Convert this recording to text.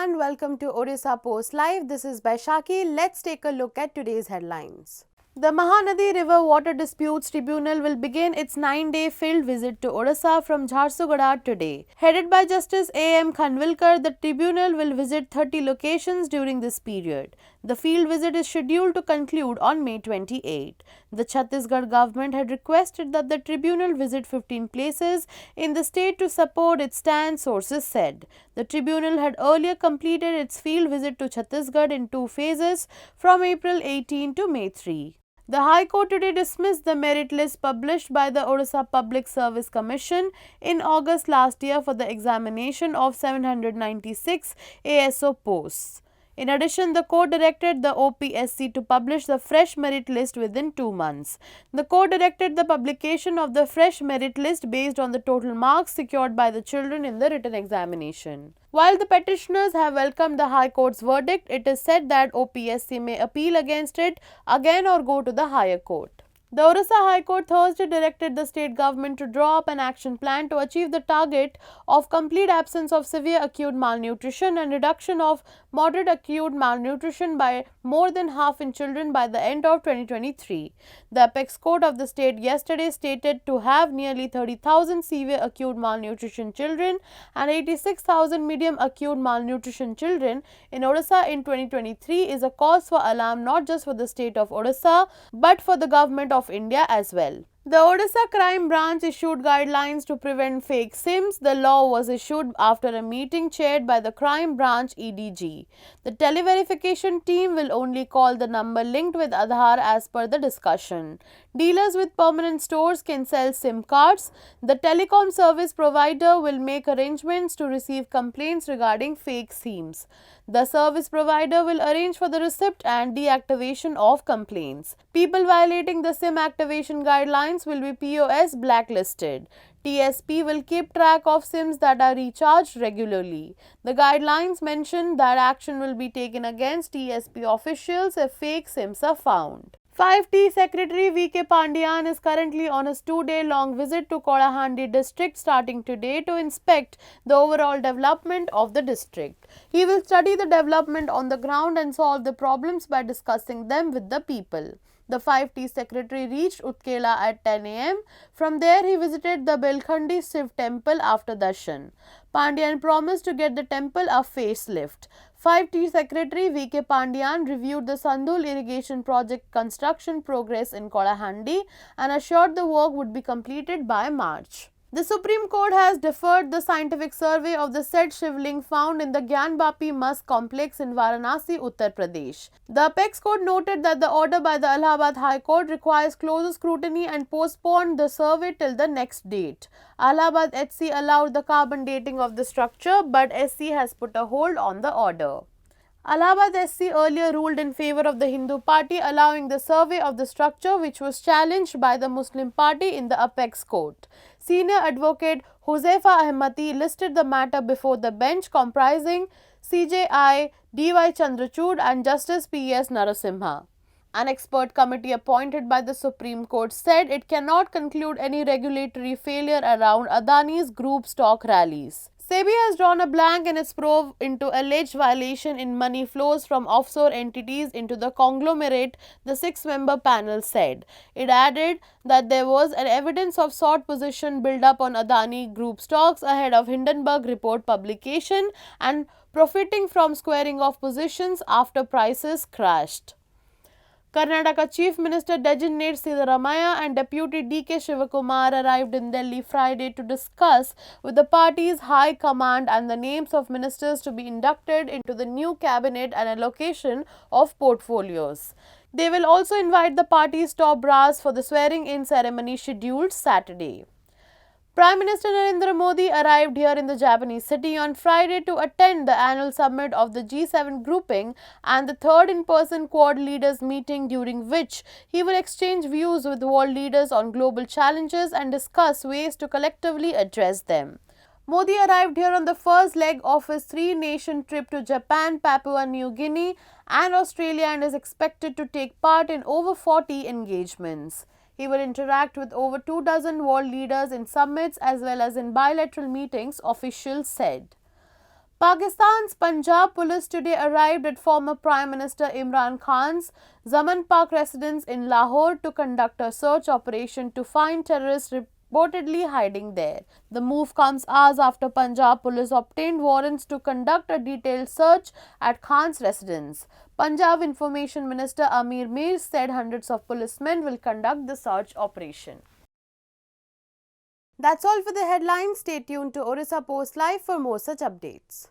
everyone, welcome to Orissa Post Live. This is Baishaki. Let's take a look at today's headlines. The Mahanadi River Water Disputes Tribunal will begin its 9-day field visit to Odisha from Jharsuguda today. Headed by Justice A.M. Khanvilkar, the tribunal will visit 30 locations during this period. The field visit is scheduled to conclude on May 28. The Chhattisgarh government had requested that the tribunal visit 15 places in the state to support its stand, sources said. The tribunal had earlier completed its field visit to Chhattisgarh in 2 phases from April 18 to May 3. The High Court today dismissed the merit list published by the Orissa Public Service Commission in August last year for the examination of 796 ASO posts. In addition, the court directed the OPSC to publish the fresh merit list within 2 months. The court directed the publication of the fresh merit list based on the total marks secured by the children in the written examination. While the petitioners have welcomed the High Court's verdict, it is said that OPSC may appeal against it again or go to the higher court. The Orissa High Court Thursday directed the state government to draw up an action plan to achieve the target of complete absence of severe acute malnutrition and reduction of moderate acute malnutrition by more than half in children by the end of 2023. The apex court of the state yesterday stated to have nearly 30,000 severe acute malnutrition children and 86,000 medium acute malnutrition children in Odisha in 2023 is a cause for alarm not just for the state of Odisha but for the government of India as well. The Orissa Crime Branch issued guidelines to prevent fake SIMs. The law was issued after a meeting chaired by the Crime Branch EDG. The televerification team will only call the number linked with Aadhaar as per the discussion. Dealers with permanent stores can sell SIM cards. The telecom service provider will make arrangements to receive complaints regarding fake SIMs. The service provider will arrange for the receipt and deactivation of complaints. People violating the SIM activation guidelines will be POS blacklisted. TSP will keep track of SIMs that are recharged regularly. The guidelines mention that action will be taken against TSP officials if fake SIMs are found. 5T Secretary V.K. Pandian is currently on his 2-day-long visit to Kalahandi district starting today to inspect the overall development of the district. He will study the development on the ground and solve the problems by discussing them with the people. The 5T Secretary reached Utkela at 10 am. From there, he visited the Belkhandi Shiv temple after darshan. Pandian promised to get the temple a facelift. 5T Secretary V.K. Pandian reviewed the Sandul irrigation project construction progress in Kalahandi and assured the work would be completed by March. The Supreme Court has deferred the scientific survey of the said Shivling found in the Gyanbapi Mosque complex in Varanasi, Uttar Pradesh. The apex court noted that the order by the Allahabad High Court requires closer scrutiny and postponed the survey till the next date. Allahabad HC allowed the carbon dating of the structure, but SC has put a hold on the order. Allahabad SC earlier ruled in favor of the Hindu party, allowing the survey of the structure, which was challenged by the Muslim party in the apex court. Senior advocate Huzaifa Ahmadi listed the matter before the bench comprising CJI, D.Y. Chandrachud and Justice P.S. Narasimha. An expert committee appointed by the Supreme Court said it cannot conclude any regulatory failure around Adani's group stock rallies. SEBI has drawn a blank in its probe into alleged violation in money flows from offshore entities into the conglomerate, the 6-member panel said. It added that there was an evidence of short position build-up on Adani Group stocks ahead of Hindenburg report publication and profiting from squaring off positions after prices crashed. Karnataka Chief Minister designate Siddaramaiah and Deputy D.K. Shivakumar arrived in Delhi Friday to discuss with the party's high command and the names of ministers to be inducted into the new cabinet and allocation of portfolios. They will also invite the party's top brass for the swearing-in ceremony scheduled Saturday. Prime Minister Narendra Modi arrived here in the Japanese city on Friday to attend the annual summit of the G7 grouping and the third in-person Quad leaders meeting, during which he will exchange views with world leaders on global challenges and discuss ways to collectively address them. Modi arrived here on the first leg of his 3-nation trip to Japan, Papua New Guinea and Australia and is expected to take part in over 40 engagements. He will interact with over 24 world leaders in summits as well as in bilateral meetings, officials said. Pakistan's Punjab police today arrived at former Prime Minister Imran Khans Zaman Park residence in Lahore to conduct a search operation to find terrorists reportedly hiding there. The move comes hours after Punjab police obtained warrants to conduct a detailed search at Khan's residence. Punjab Information Minister Amir Mir said hundreds of policemen will conduct the search operation. That's all for the headlines. Stay tuned to Orissa Post Live for more such updates.